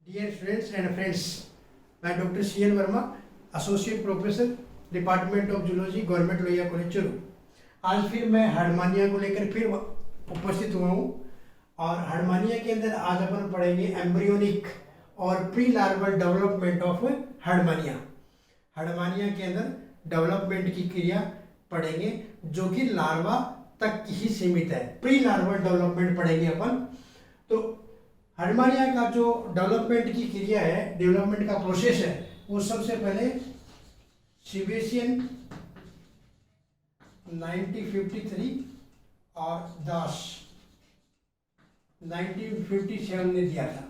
Dear students and friends, मैं doctor C N Verma, associate professor, department of zoology, government Lohia college Churu. आज फिर मैं हार्डमानिया को लेकर फिर उपस्थित हुआ हूँ और हार्डमानिया के अंदर आज अपन पढ़ेंगे एम्ब्रियोनिक और प्री लार्वल डेवलपमेंट ऑफ हार्डमानिया। हार्डमानिया के अंदर डेवलपमेंट की क्रिया पढ़ेंगे जो कि लार्वा तक ही सीमित है। प्री लार्वल डेवलपमेंट पढ़ेंगे अपन। तो हार्डमानिया का जो डेवलपमेंट की क्रिया है, डेवलपमेंट का प्रोसेस है, वो सबसे पहले सेबेस्टियन 1953 और दास 1957 ने दिया था।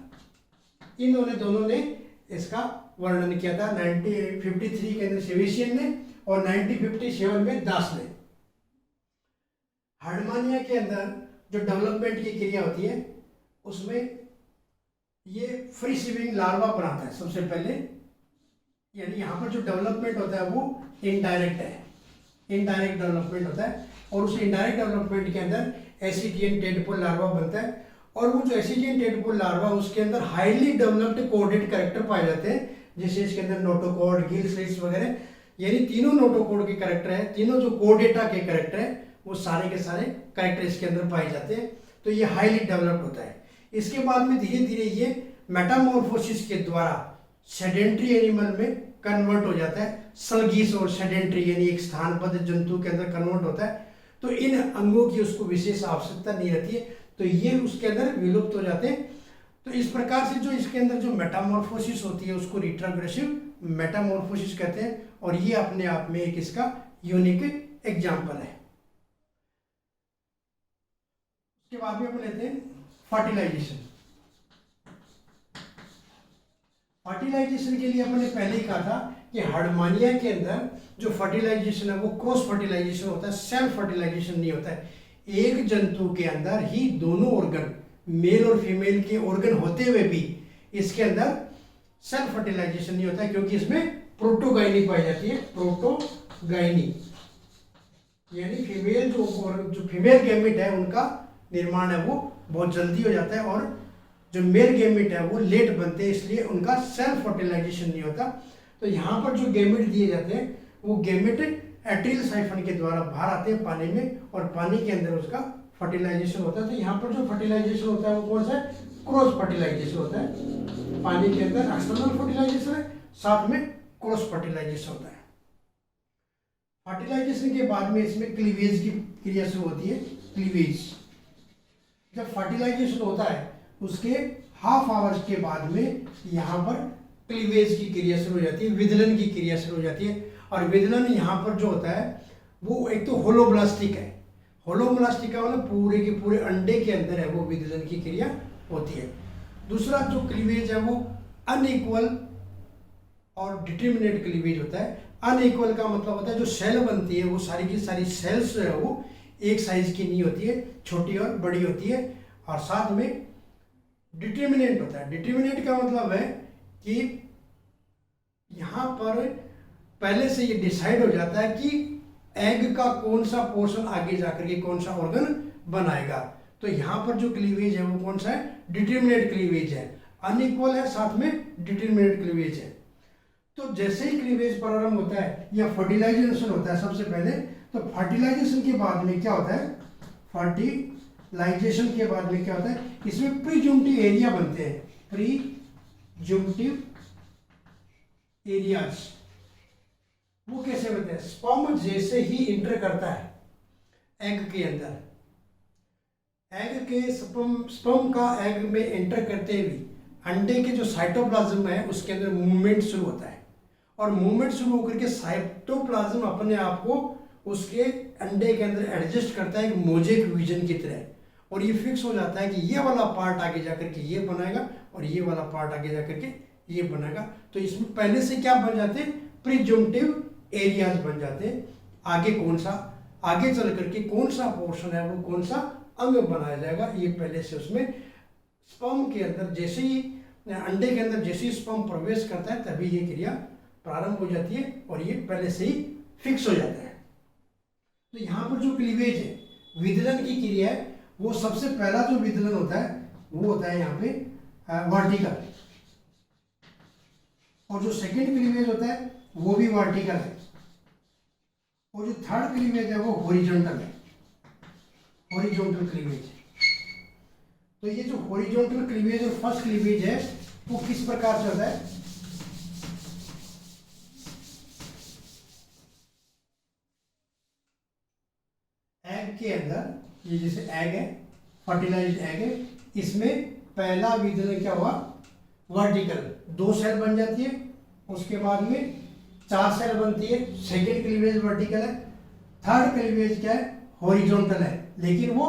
इन्होंने दोनों ने इसका वर्णन किया था। 1953 के अंदर सेबेस्टियन ने और 1957 में दास ने। हार्डमानिया के अंदर जो डेवलपमेंट की क्रिया होती है उसमें ये फ्री स्विमिंग लार्वा बनाता है सबसे पहले। यानी यहाँ पर जो डेवलपमेंट होता है वो इनडायरेक्ट है, इनडायरेक्ट डेवलपमेंट होता है। और उस इनडायरेक्ट डेवलपमेंट के अंदर एसिडियन टेडपोल लार्वा बनता है और वो जो एसिडियन टेडपोल लार्वा उसके अंदर हाईली डेवलप्ड कोडेड कैरेक्टर पाए जाते हैं, जैसे इसके अंदर नोटोकोड, गिल स्लिट्स वगैरह। यानी तीनों नोटोकोड के कैरेक्टर है, तीनों जो कोडेटा के कैरेक्टर है वो सारे के सारे कैरेक्टर इसके अंदर पाए जाते हैं। तो ये हाईली डेवलप्ड होता है। इसके बाद में धीरे धीरे ये मेटामॉर्फोसिस के द्वारा सेडेंट्री एनिमल में कन्वर्ट हो जाता है। सलगीस और सेडेंट्री यानी एक स्थानबद्ध जंतु के अंदर कन्वर्ट होता है। तो इन अंगों की उसको विशेष आवश्यकता नहीं रहती है, तो ये उसके अंदर विलुप्त हो जाते हैं। तो इस प्रकार से जो इसके अंदर जो मेटामॉर्फोसिस होती है उसको रिट्रोग्रेसिव मेटामॉर्फोसिस कहते हैं और ये अपने आप में एक इसका यूनिक एग्जाम्पल है। उसके बाद में अपन लेते हैं फर्टिलाइजेशन। फर्टिलाइजेशन के लिए अपने पहले ही कहा था कि हार्डमानिया के अंदर जो फर्टिलाइजेशन है वो क्रॉस फर्टिलाइजेशन होता है, सेल्फ फर्टिलाइजेशन नहीं होता है। एक जंतु के अंदर ही दोनों ऑर्गन, मेल और फीमेल के ऑर्गन होते हुए भी इसके अंदर सेल्फ फर्टिलाइजेशन नहीं होता है, क्योंकि इसमें प्रोटोगाइनी पाई जाती है। प्रोटोगाइनी यानी फीमेल जो फीमेल गैमेट है उनका निर्माण है वो बहुत जल्दी हो जाता है और जो मेल गैमेट है वो लेट बनते हैं, इसलिए उनका सेल्फ फर्टिलाइजेशन नहीं होता। तो यहाँ पर जो गैमेट दिए जाते हैं वो गैमेट एट्रियल साइफन के द्वारा बाहर आते हैं पानी में और पानी के अंदर उसका फर्टिलाइजेशन होता है। तो यहाँ पर जो फर्टिलाइजेशन होता है वो कौन सा है? क्रॉस फर्टिलाइजेशन होता है। पानी के अंदर एक्सटर्नल फर्टिलाइजेशन है, साथ में क्रॉस फर्टिलाइजेशन होता है। फर्टिलाइजेशन के बाद में इसमें क्लीवेज की क्रिया शुरू होती है। क्लीवेज जब फर्टिलाइजेशन होता है उसके हाफ आवर्स के बाद में यहाँ पर क्लीवेज की क्रिया शुरू हो जाती है, विदलन की क्रिया शुरू हो जाती है। और विदलन यहाँ पर जो होता है वो एक तो होलोब्लास्टिक है। होलोब्लास्टिक का मतलब पूरे के पूरे अंडे के अंदर है वो विदलन की क्रिया होती है। दूसरा जो क्लीवेज है वो अनइक्वल और डिटर्मिनेट क्लीवेज होता है। अनइक्वल का मतलब होता है जो सेल बनती है वो सारी की सारी सेल्स जो है वो एक साइज की नहीं होती है, छोटी और बड़ी होती है। और साथ में डिटर्मिनेंट होता है। डिटर्मिनेंट का मतलब है कि यहाँ पर पहले से ये डिसाइड हो जाता है कि एग का कौन सा पोर्शन आगे जाकर के कौन सा ऑर्गन बनाएगा। तो यहाँ पर जो क्लीवेज है वो कौन सा है? डिटर्मिनेट क्लीवेज है। अनइक्वल है, साथ में डिटर्मिनेट क्लीवेज है। तो जैसे ही क्लीवेज प्रारंभ होता है या फर्टिलाइजेशन होता है सबसे पहले, तो फर्टिलाइजेशन के बाद में क्या होता है? फर्टिलाइजेशन के बाद में क्या होता है? इसमें प्रीजुम्पटिव एरिया बनते हैं। प्रीजुम्पटिव एरियाज वो कैसे बनते हैं? स्पर्म जैसे ही इंटर करता है एग के अंदर, एग के स्पर्म का एग में एंटर करते हुए अंडे के जो साइटोप्लाज्म है उसके अंदर मूवमेंट शुरू होता है और मूवमेंट शुरू होकर के साइटोप्लाज्म अपने आप को उसके अंडे के अंदर एडजस्ट करता है एक मोजेक विजन की तरह, और ये फिक्स हो जाता है कि ये वाला पार्ट आगे जाकर के ये बनाएगा और ये वाला पार्ट आगे जाकर के ये बनेगा। तो इसमें पहले से क्या बन जाते हैं? प्रीजुम्पटिव एरियाज बन जाते हैं। आगे कौन सा, आगे चल करके कौन सा पोर्शन है वो कौन सा अंग बनाया जाएगा, ये पहले से उसमें स्पर्म के अंदर जैसे ही अंडे के अंदर जैसे ही स्पर्म प्रवेश करता है तभी ये क्रिया प्रारंभ हो जाती है और ये पहले से ही फिक्स हो जाता है। तो यहाँ पर जो क्लीवेज है, विदलन की क्रिया है, वो सबसे पहला जो विदलन होता है वो होता है यहाँ पे वर्टिकल। और जो सेकेंड क्लीवेज होता है वो भी वर्टिकल है, और जो थर्ड क्लीवेज है वो हॉरिजॉन्टल है, हॉरिजॉन्टल क्लीवेज। तो ये जो हॉरिजॉन्टल क्लीवेज और फर्स्ट क्लीवेज है वो किस प्रकार से होता है? एग के अंदर, ये जैसे एग है, फर्टिलाइज्ड एग है, इसमें पहला विदलन क्या हुआ? वर्टिकल, 2 सेल बन जाती है, उसके बाद में 4 सेल बनती है, सेकेंड क्लीवेज वर्टिकल है, थर्ड क्लीवेज क्या है? हॉरिजॉन्टल है, लेकिन वो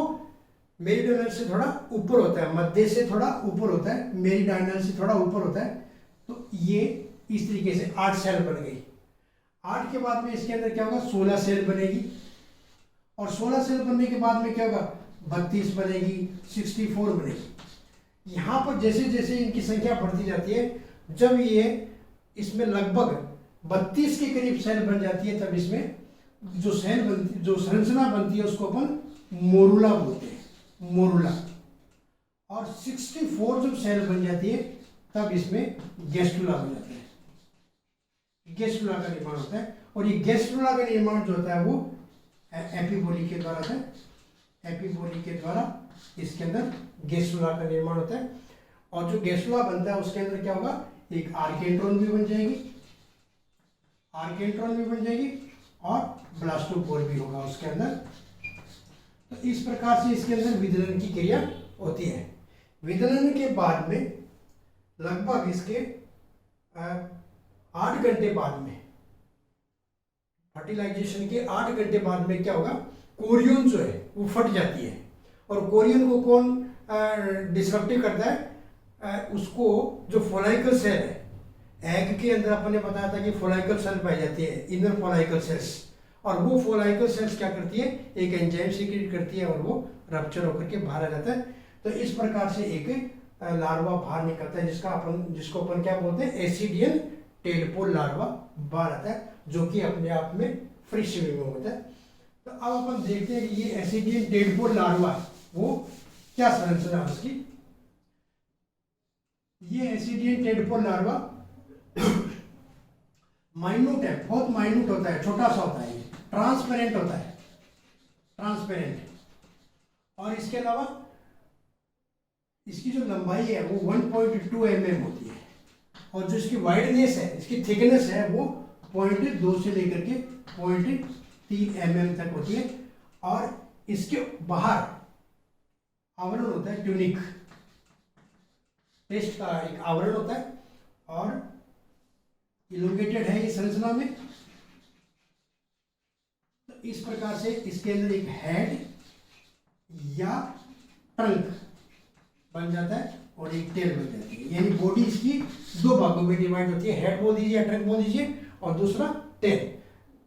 मेरिडियनल से थोड़ा ऊपर होता है, मध्य से थोड़ा ऊपर होता है, मेरिडियनल से थोड़ा ऊपर होता है। तो ये इस तरीके से 8 सेल बन गई। 8 के बाद में इसके अंदर क्या होगा? 16 सेल बनेगी, और 16 सेल बनने के बाद में क्या होगा? 32 बनेगी, 64 बनेगी। यहाँ पर जैसे जैसे इनकी संख्या बढ़ती जाती है, जब ये इसमें लगभग 32 के करीब सेल बन जाती है, तब इसमें जो सेल बनती, जो संरचना बनती है उसको अपन मोरुला बोलते हैं, मोरुला। और 64 जब सेल बन जाती है तब इसमें गैस्ट्रुला बन जाता है, गैस्ट्रुला का निर्माण होता है। और ये गैस्ट्रुला का निर्माण जो होता है वो एपिबोली के द्वारा होता है, एपिबोली के द्वारा इसके अंदर गैस्ट्रुला का निर्माण होता है। और जो गैस्ट्रुला बनता है उसके अंदर क्या होगा? एक आर्केंट्रॉन भी बन जाएगी, आर्केंट्रॉन भी बन जाएगी, और ब्लास्टोपोर भी होगा उसके अंदर। तो इस प्रकार से इसके अंदर विदलन की क्रिया होती है। विदलन के बाद में लगभग इसके 8 घंटे बाद में, फर्टिलाइजेशन के 8 घंटे बाद में क्या होगा? कोरियन जो है वो फट जाती है। और कोरियन को कौन डिस्ट्रक्टिव करता है? उसको जो फोलाइकल सेल है, एग के अंदर अपन ने बताया था कि फोलाइकल सेल पाई जाती है, इनर फोलाइकल सेल्स, और वो फोलाइकल सेल्स क्या करती है? एक एंजाइम सीक्रेट करती है, और वो रप्चर होकर के बाहर आ जाता है। तो इस प्रकार से एक लार्वा बाहर निकलता है, जिसको अपन क्या बोलते हैं? एसिडियन टेडपोल लार्वा बाहर आता है, जो कि अपने आप में फ्री स्विमिंग होता है। तो अब अपन देखते हैं कि ये एसिडियन टेडपोल लार्वा वो क्या संरचना है उसकी। ये एसिडियन टेडपोल लार्वा माइन्यूट है, बहुत माइन्यूट होता है, छोटा सा होता है, ये ट्रांसपेरेंट होता है, ट्रांसपेरेंट। और इसके अलावा इसकी जो लंबाई है वो 1.2 mm होती है, और जो इसकी वाइडनेस है, इसकी थिकनेस है वो 0.2 से लेकर के 0.3 mm तक होती है। और इसके बाहर आवरण होता है ट्यूनिक, पेस्ट का एक आवरण होता है, और इलोंगेटेड है ये संरचना में। तो इस प्रकार से इसके अंदर एक हेड या ट्रंक बन जाता है, और एक टेल बन जाती है। यानी बॉडी इसकी 2 भागों में डिवाइड होती है, हेड बोल दीजिए या ट्रंक बोल दीजिए, और दूसरा टेल।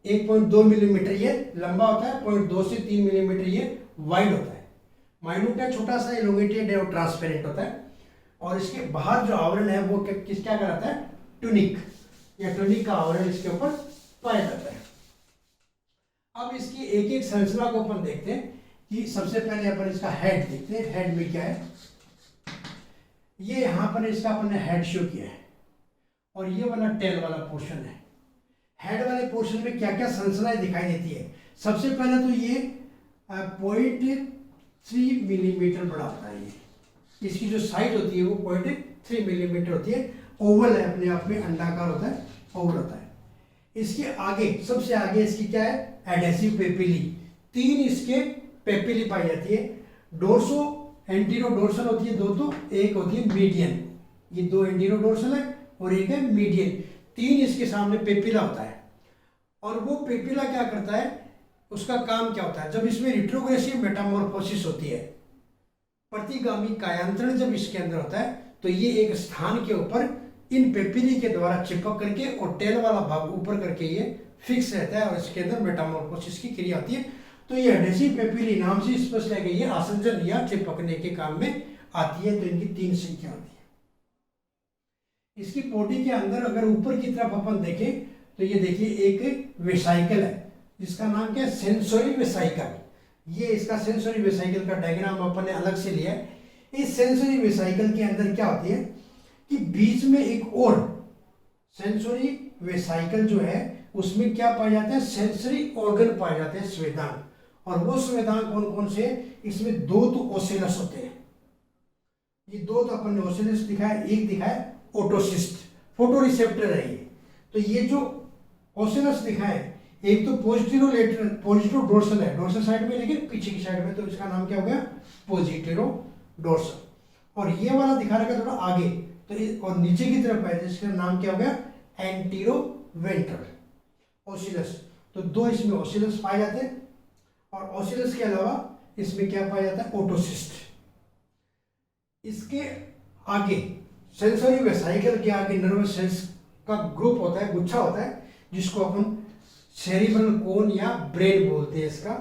1.2 मिलीमीटर ये लंबा होता है, 0.2 से 3 मिलीमीटर ये वाइड होता है। माइन्यूट है, छोटा सा, इलोंगेटेड है और ट्रांसपेरेंट होता है। और इसके बाहर जो आवरण है वो क्या कहलाता है? ट्यूनिक, या ट्यूनिक का आवरण इसके ऊपर पाया जाता है। अब इसकी एक एक संरचना को अपन देखते हैं कि सबसे पहले अपन इसका हेड देखते हैं। हेड में क्या है? ये यहाँ पर इसका अपन ने हेड शो किया है, और ये वाला टेल वाला पोर्शन है। हेड वाले पोर्शन में क्या क्या संरचनाएं दिखाई देती है? सबसे पहले तो ये 0.3 मिलीमीटर बड़ा होता है। ये इसकी जो साइज होती है वो 0.3 मिलीमीटर होती है। ओवल है, अपने आप में अंडाकार होता है, ओवल होता है। इसके आगे, सबसे आगे इसकी क्या है? एडेसिव पेपिली, 3 इसके पेपिली पाई जाती है। डोर्सो एंटीरो डोर्सल होती है 2, तो एक होती है मीडियन, ये 2 एंटीरो डोर्सल है और एक है मीडियन। 3 इसके सामने पेपिला होता है, और वो पेपिला क्या करता है? उसका काम क्या होता है? जब इसमें रिट्रोग्रेसिव मेटामॉर्फोसिस होती है, प्रतिगामी कायांतरण जब इसके अंदर होता है, तो ये एक स्थान के ऊपर इन पेपिली के द्वारा चिपक करके और टेल वाला भाग ऊपर करके ये फिक्स रहता है, और इसके अंदर मेटामॉर्फोसिस की क्रिया होती है। तो ये एडेसिव पेपिली नाम से स्पष्ट है कि ये आसंजन या चिपकने के काम में आती है। तो इनकी 3 संख्या होती है। इसकी बॉडी के अंदर अगर ऊपर की तरफ अपन देखें तो ये देखिए एक वेसाइकल है, जिसका नाम क्या है? Sensory vesicle. ये इसका सेंसोरी वेसाइकल का डायग्राम अपन ने अलग से लिया है। इस सेंसोरी वेसाइकल के अंदर क्या होती है कि बीच में एक और सेंसरी वेसाइकल जो है उसमें क्या पाए जाते हैं, सेंसरी ऑर्गन पाए जाते हैं, संवेदनांग। और वो संवेदनांग कौन कौन से, इसमें दो तो ओसिलस होते हैं, ये दो तो अपन ने ओसिलस दिखाया, एक दिखाया ओटोसिस्ट, फोटो रिसेप्टर है ये। तो ये जो ओसिलस दिखाए, एक तो पॉजिटिव लेटरल, पॉजिटिव डोर्सल है, डोर्सल साइड में लेकिन पीछे की साइड में, तो इसका नाम क्या हो गया, पॉजिटिव डोर्सल। और ये वाला दिखा रखा थोड़ा आगे, तो और नीचे की तरफ है, तो इसका नाम क्या हो गया, एंटीरो वेंट्रल ओसिलस। तो दो इसमें ओसिलस पाए जाते हैं। और ओसिलस के अलावा इसमें क्या पाया जाता है, ओटोसिस्ट। इसके आगे सेंसरी वेसाइकल के आगे नर्वस सेल्स का ग्रुप होता है, गुच्छा होता है, जिसको अपन सेरिब्रल कोन या ब्रेन बोलते हैं इसका।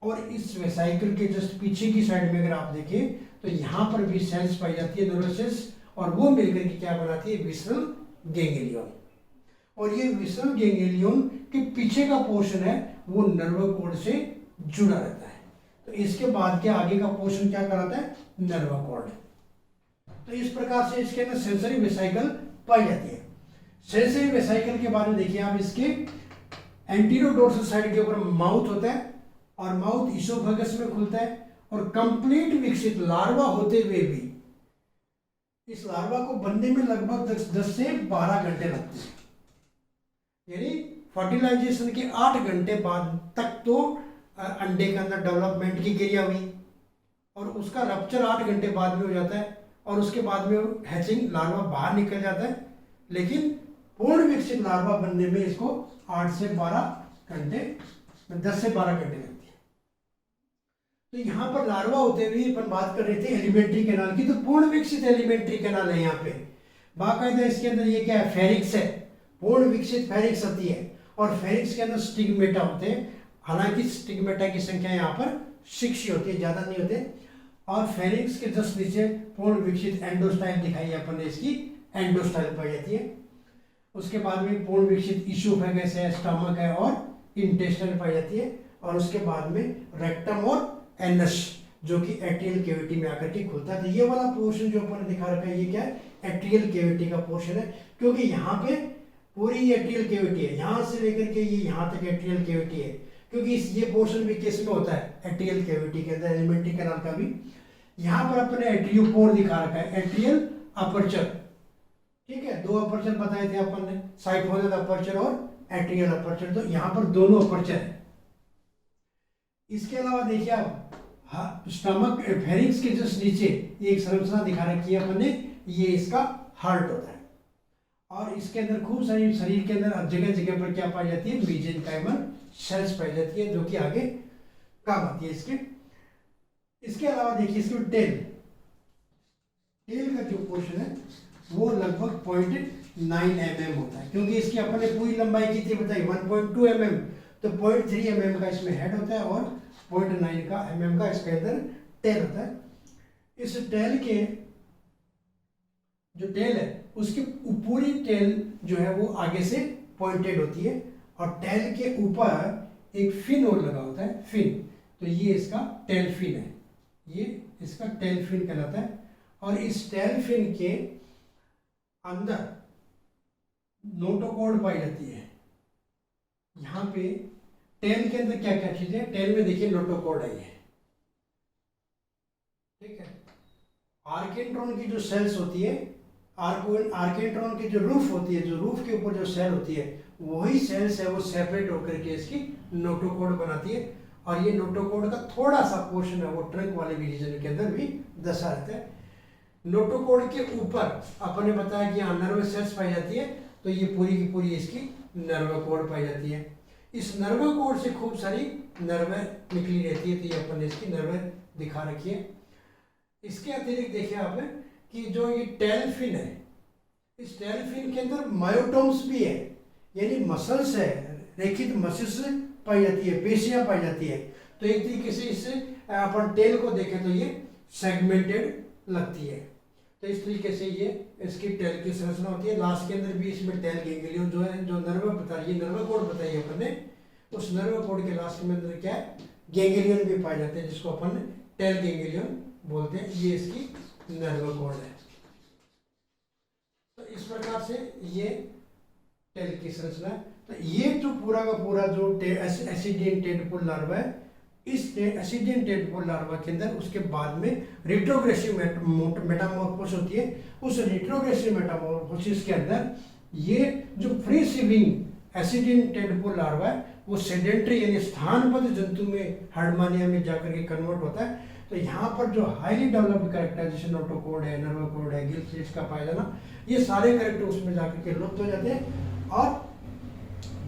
और इस वेसाइकल के जस्ट पीछे की साइड में अगर आप देखें तो यहाँ पर भी सेल्स पाई जाती है, नर्वस सेल्स, और वो मिलकर के क्या बनाती है, विसरल गैंग्लियन। और ये विसरल गैंग्लियन के पीछे का पोर्शन है वो नर्व कोड से जुड़ा रहता है। तो इसके बाद के आगे का पोर्शन क्या कराता है, नर्व कोड। तो इस प्रकार से इसके अंदर सेंसरी वेसाइकल पाई जाती है। सेंसरी वेसाइकल के बारे में देखिए आप, इसके एंटीरियर डोर्सल साइड के ऊपर माउथ होता है, और माउथ इसोफेगस में खुलता है, और कंप्लीट विकसित लार्वा होते हुए भी इस लार्वा को बनने में लगभग 10 से 12 घंटे लगते हैं। यानी फर्टिलाइजेशन के 8 घंटे बाद तक तो अंडे के अंदर डेवलपमेंट की क्रिया हुई, और उसका रप्चर 8 घंटे बाद में हो जाता है, और उसके बाद में हैचिंग लार्वा बाहर निकल जाता है। लेकिन पूर्ण विकसित लार्वा बनने में इसको 8 से 12 घंटे, 10 से 12 घंटे लगती है। तो यहाँ पर लार्वा होते हुए अपन बात कर रहे थे एलिमेंट्री कैनाल की, तो पूर्ण विकसित एलिमेंट्री कैनाल है यहाँ पे। बाकायदा इसके अंदर ये क्या है, फेरिक्स है, पूर्ण विकसित फेरिक्स होती है, और फेरिक्स के अंदर स्टिग्मेटा होते हैं। हालांकि स्टिग्मेटा की संख्या यहाँ पर 6 होती है, ज़्यादा नहीं होते। और फेरिक्स के जस्ट नीचे पूर्ण विकसित एंडोस्टाइल दिखाई है अपन ने, इसकी एंडोस्टाइल पाई जाती है। उसके बाद में पूर्ण विकसित इसोफेगस है, स्टमक है, और इंटेस्टाइल पाई जाती है। और उसके बाद में रेक्टम और एनस, जो कि एट्रियल कैविटी में आकर के खुलता है। तो ये वाला पोर्शन जो अपन ने दिखा रखा है, ये क्या है, एट्रियल कैविटी का पोर्शन है, क्योंकि यहाँ पे पूरी एट्रियल कैविटी है, यहाँ से लेकर के ये यहाँ तक एट्रियल कैविटी है, क्योंकि ये पोर्शन भी किस में होता है, एट्रियल कैविटी के अंदर, एलिमेंट्री कैनाल का भी। यहाँ पर अपने एट्रियोपोर दिखा रखा है, एट्रियल अपर्चर, ठीक है, 2 अपर्चर बताए थे अपन ने, साइफोइडल अपर्चर और एट्रियल अपर्चर। तो यहाँ पर दोनों अपर्चर है। इसके अलावा देखिए आप, स्टमक फेरिक्स के जस्ट नीचे एक संरचना दिखा रखी है अपन ने, ये इसका हार्ट होता है। और इसके अंदर खूब सारी, शरीर के अंदर जगह जगह पर क्या पाई जाती है, मेसेंकाइमल सेल्स पाई जाती है, जो कि आगे काम आती है इसके। इसके अलावा देखिए इसमें टेल का जो पोर्शन है वो लगभग 0.9 mm होता है, क्योंकि इसकी अपन ने पूरी लंबाई कितनी बताई, 1.2 mm, तो 0.3 mm का इसमें हेड होता है, और 0.9 का mm का इसके अंदर टेल होता है। इस टेल के जो टेल है उसकी पूरी टेल जो है वो आगे से पॉइंटेड होती है, और टेल के ऊपर एक फिन और लगा होता है, फिन। तो ये इसका टेल फिन है, ये इसका टेल फिन कहलाता है। और इस टेल फिन के अंदर नोटोकॉर्ड पाई जाती है। यहाँ पे टेल के अंदर क्या क्या चीजें है, टेल में देखिए नोटोकॉर्ड है ये, ठीक है। आर्केंट्रॉन की जो सेल्स होती है, आर्केंट्रॉन की जो रूफ होती है, जो रूफ के ऊपर जो सेल होती है, वही सेल्स है वो सेपरेट होकर के इसकी नोटोकॉर्ड बनाती है। और ये नोटोकॉर्ड का थोड़ा सा पोर्शन है वो ट्रंक वाले भी रीजन के अंदर भी दशा रहता है। नोटोकॉर्ड के ऊपर अपन ने बताया कि यहाँ नर्व सेल्स पाई जाती है, तो ये पूरी की पूरी इसकी नर्व कोड पाई जाती है। इस नर्व कोड से खूब सारी नर्व निकली रहती है, तो ये अपन ने इसकी नर्व दिखा रखी है। इसके अतिरिक्त देखिए आप कि जो ये टेल फिन है, इस टेल फिन के अंदर मायोटोम्स भी है, यानी मसल्स है, रेखित मसल्स पाई जाती है, पेशियां पाई जाती है। तो एक तरीके से इससे अपन टेल को देखें तो ये सेगमेंटेड लगती है। तो इस तरीके से ये इसकी टेल की संरचना होती है। लास्ट के अंदर भी इसमें टेल गैंग्लियन जो है, जो नर्व बता रही है, नर्व कोड बताइए अपन ने, उस नर्व कोड के लास्ट में अंदर क्या है, गैंग्लियन भी पाए जाते हैं, जिसको अपन टेल गैंग्लियन बोलते हैं। ये इसकी नर्व कोड है। तो इस प्रकार से ये टेल की संरचना है। तो ये जो पूरा का पूरा जो एसिडियन टेडपोल लार्वा है, इस एसिडियन टेडपोल लार्वा के अंदर उसके बाद में रिट्रोग्रेसिव मेटामॉर्फोसिस होती है। उस रिट्रोग्रेसिव मेटामॉर्फोसिस के अंदर ये जो free swimming ascidian tadpole larva है वो सेडेंटरी यानी स्थानबद्ध जंतु में हार्डमानिया में जाकर के कन्वर्ट होता है। तो यहाँ पर जो हाईली डेवलप्ड कैरेक्टराइजेशन नोटोकोड है, नर्वोकोड है, गिल फ्लिट्स का पाया जाना, ये सारे कैरेक्टर उसमें जाकर के लुप्त हो जाते हैं और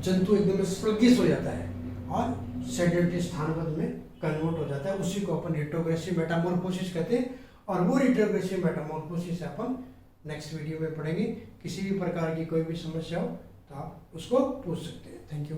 जंतु एकदम स्लगिश हो जाता है और सेडेंटरी स्थानबद्ध में कन्वर्ट हो जाता है। उसी को अपन रिट्रोग्रेसिव मेटामॉर्फोसिस कहते हैं और वो रिट्रोग्रेसिव मेटामॉर्फोसिस अपन नेक्स्ट वीडियो में पढ़ेंगे। किसी भी प्रकार की कोई भी समस्या हो तो आप उसको पूछ सकते हैं। Thank you.